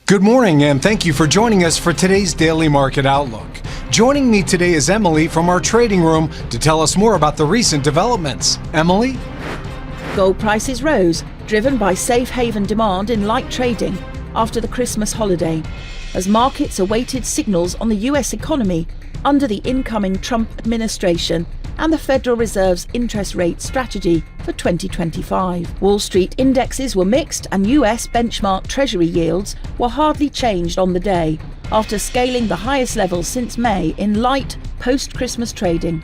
Good morning, and thank you for joining us for today's Daily Market Outlook. Joining me today is Emily from our trading room to tell us more about the recent developments. Emily? Gold prices rose, driven by safe haven demand in light trading after the Christmas holiday, as markets awaited signals on the US economy under the incoming Trump administration and the Federal Reserve's interest rate strategy for 2025. Wall Street indexes were mixed and US benchmark Treasury yields were hardly changed on the day, after scaling the highest level since May in light post-Christmas trading.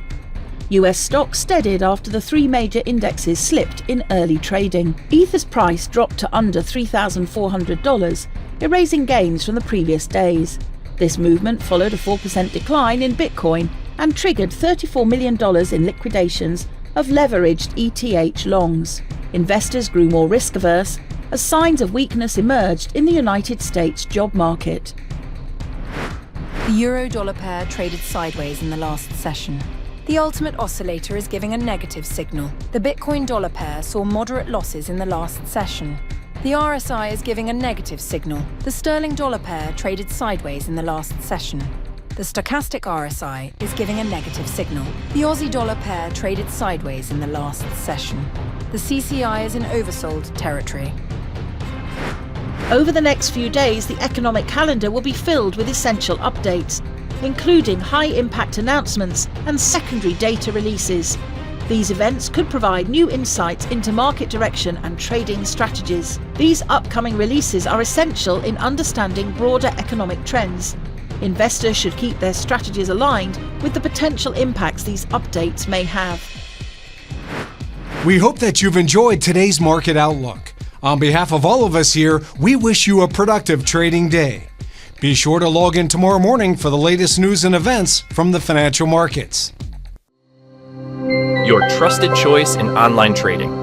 US stocks steadied after the three major indexes slipped in early trading. Ether's price dropped to under $3,400, erasing gains from the previous days. This movement followed a 4% decline in Bitcoin and triggered $34 million in liquidations of leveraged ETH longs. Investors grew more risk-averse as signs of weakness emerged in the United States job market. The euro-dollar pair traded sideways in the last session. The ultimate oscillator is giving a negative signal. The Bitcoin-dollar pair saw moderate losses in the last session. The RSI is giving a negative signal. The sterling-dollar pair traded sideways in the last session. The stochastic RSI is giving a negative signal. The Aussie-dollar pair traded sideways in the last session. The CCI is in oversold territory. Over the next few days, the economic calendar will be filled with essential updates, including high-impact announcements and secondary data releases. These events could provide new insights into market direction and trading strategies. These upcoming releases are essential in understanding broader economic trends. Investors should keep their strategies aligned with the potential impacts these updates may have. We hope that you've enjoyed today's Market Outlook. On behalf of all of us here, we wish you a productive trading day. Be sure to log in tomorrow morning for the latest news and events from the financial markets. Your trusted choice in online trading.